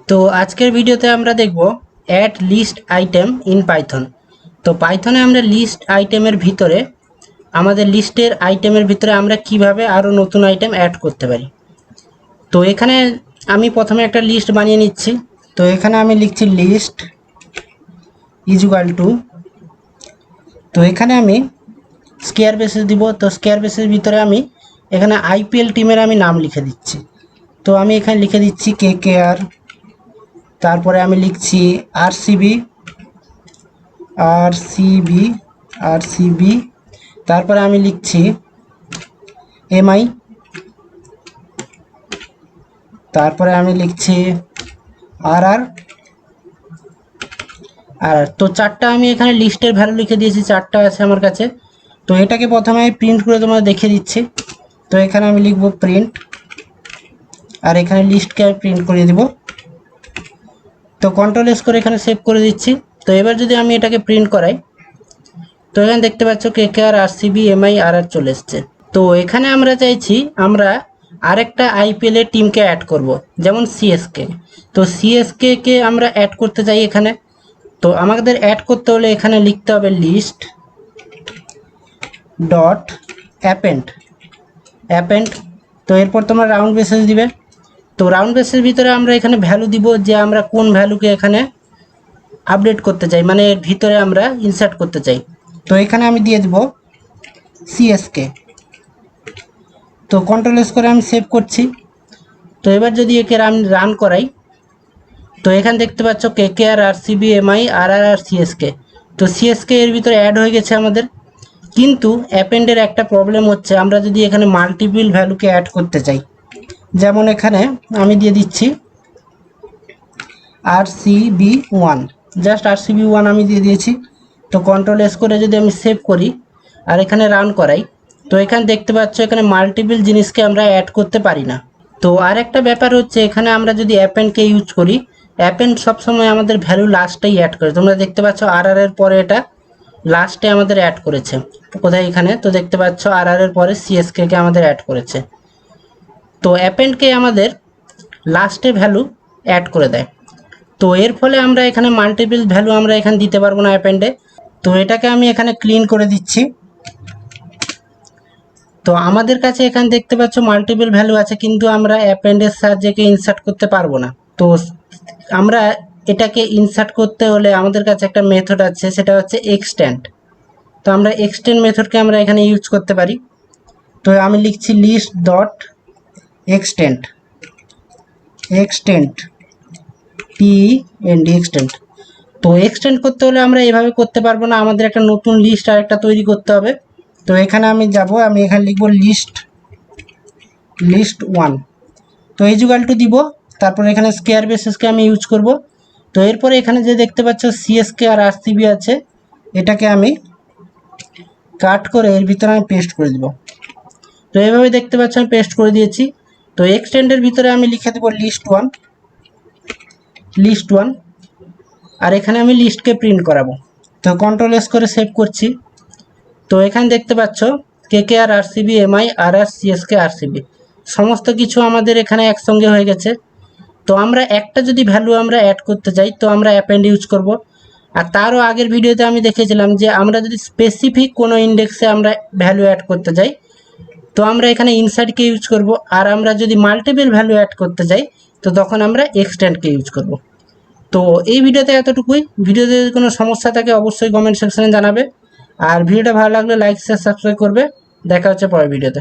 তো আজকের ভিডিওতে আমরা দেখব add list item in Python. তো পাইথনে আমরা লিস্ট আইটেমের ভিতরে আমাদের লিস্টের আইটেমের ভিতরে আমরা কিভাবে আরও নতুন আইটেম অ্যাড করতে পারি। তো এখানে আমি প্রথমে একটা লিস্ট বানিয়ে নিচ্ছি। তো এখানে আমি লিখছি লিস্ট ইজুয়াল টু, তো এখানে আমি স্কোয়ার বেসিস দিব। তো স্কোয়ার বেসের ভিতরে আমি এখানে আইপিএল টিমের আমি নাম লিখে দিচ্ছি। তো আমি এখানে লিখে দিচ্ছি KKR, তারপরে আমি লিখছি আরসিবি, তারপরে আমি লিখছি MI, তারপরে আমি লিখছি RR। তো চারটা আমি এখানে লিস্টের ভ্যালু লিখে দিয়েছি, চারটা আছে আমার কাছে। তো এটাকে প্রথমে আমি প্রিন্ট করে তোমাদের দেখিয়ে দিচ্ছি। তো এখানে আমি লিখব প্রিন্ট, আর এখানে লিস্টকে আমি প্রিন্ট করে দেব। তো কন্ট্রোল এস করে এখানে সেভ করে দিচ্ছি। তো এবার যদি আমি এটাকে প্রিন্ট করাই, তো এখানে দেখতে পাচ্ছ KKR RCB MI RR চলে এসছে। তো এখানে আমরা চাইছি আমরা আরেকটা IPL এর টিমকে অ্যাড করব, যেমন CSK। তো CSK কে আমরা অ্যাড করতে চাই এখানে। তো আমাদের অ্যাড করতে হলে এখানে লিখতে হবে লিস্ট ডট অ্যাপেন্ড। তো এরপর তোমরা রাউন্ড বেসিস দিবে। তো রাউন্ড বেসের ভিতরে আমরা এখানে ভ্যালু দিব যে আমরা কোন ভ্যালুকে এখানে আপডেট করতে চাই, মানে এর ভিতরে আমরা ইনসার্ট করতে চাই। তো এখানে আমি দিয়ে দিব CSK। তো কন্ট্রোল এস করে আমি সেভ করছি। তো এবার যদি একে রান করাই, তো এখানে দেখতে পাচ্ছ KKR RCB MI RR আর CSK। তো CSK এর ভিতরে অ্যাড হয়ে গেছে আমাদের। কিন্তু অ্যাপেন্ডের একটা প্রবলেম হচ্ছে, আমরা যদি এখানে মাল্টিপল ভ্যালুকে অ্যাড করতে চাই, যেমন এখানে আমি দিয়ে দিচ্ছি RCB1, জাস্ট RCB1 আমি দিয়ে দিয়েছি। তো কন্ট্রোল এস করে যদি আমি সেভ করি আর এখানে রান করাই, তো এখানে দেখতে পাচ্ছ এখানে মাল্টিপল জিনিসকে আমরা অ্যাড করতে পারি না। তো আর একটা ব্যাপার হচ্ছে, এখানে আমরা যদি অ্যাপেন্ডকে ইউজ করি, অ্যাপেন্ড সবসময় আমাদের ভ্যালু লাস্টেই অ্যাড করে। তোমরা দেখতে পাচ্ছ RR এর পরে এটা লাস্টে আমাদের অ্যাড করেছে। কোথায়? এখানে। তো দেখতে পাচ্ছ RR এর পরে CSK কে আমাদের অ্যাড করেছে। তো অ্যাপেন্ডকে আমাদের লাস্টে ভ্যালু অ্যাড করে দেয়। তো এর ফলে আমরা এখানে মাল্টিপল ভ্যালু আমরা এখানে দিতে পারবো না অ্যাপেন্ডে। তো এটাকে আমি এখানে ক্লিন করে দিচ্ছি। তো আমাদের কাছে এখানে দেখতে পাচ্ছ মাল্টিপল ভ্যালু আছে, কিন্তু আমরা অ্যাপেন্ডের সাহায্যে ইনসার্ট করতে পারবো না। তো আমরা এটাকে ইনসার্ট করতে হলে আমাদের কাছে একটা মেথড আছে, সেটা হচ্ছে এক্সটেন্ড। তো আমরা এক্সটেন্ড মেথডকে আমরা এখানে ইউজ করতে পারি। তো আমি লিখছি লিস্ট ডট এক্সটেন্ড এক্সটেন্ড। তো এক্সটেন্ড করতে হলে আমরা এভাবে করতে পারবো না, আমাদের একটা নতুন লিস্ট আর একটা তৈরি করতে হবে। তো এখানে আমি যাব, আমি এখানে লিখব লিস্ট 1। তো ইজুয়াল টু দিব, তারপর এখানে স্কোয়ার বেসিসকে আমি ইউজ করব। তো এরপরে এখানে যে দেখতে পাচ্ছ CSK আর RCB আছে, এটাকে আমি কাট করে এর ভিতরে আমি পেস্ট করে দিব। তো এইভাবে দেখতে পাচ্ছ আমি পেস্ট করে দিয়েছি। তো এক্সটেন্ডের ভিতরে আমি লিখে দেব লিস্ট 1, আর এখানে আমি লিস্টকে প্রিন্ট করাবো। তো কন্ট্রোল এস করে সেভ করছি। তো এখানে দেখতে পাচ্ছ KKR RCB MI RR CSK RCB সমস্ত কিছু আমাদের এখানে একসঙ্গে হয়ে গেছে। তো আমরা একটা যদি ভ্যালু আমরা অ্যাড করতে চাই, তো আমরা অ্যাপেন্ড ইউজ করব। আর তারও আগের ভিডিওতে আমি দেখেছিলাম যে আমরা যদি স্পেসিফিক কোনো ইন্ডেক্সে আমরা ভ্যালু অ্যাড করতে চাই, তো আমরা এখানে ইনসার্টকে ইউজ করব। আর আমরা যদি মাল্টিপল ভ্যালু অ্যাড করতে চাই, তো তখন আমরা এক্সটেন্ডকে ইউজ করব। তো এই ভিডিওতে এতটুকুই। ভিডিওতে যদি কোনো সমস্যা থাকে অবশ্যই কমেন্ট সেকশনে জানাবে। আর ভিডিওটা ভালো লাগলে লাইক শেয়ার সাবস্ক্রাইব করবে। দেখা হচ্ছে পরের ভিডিওতে।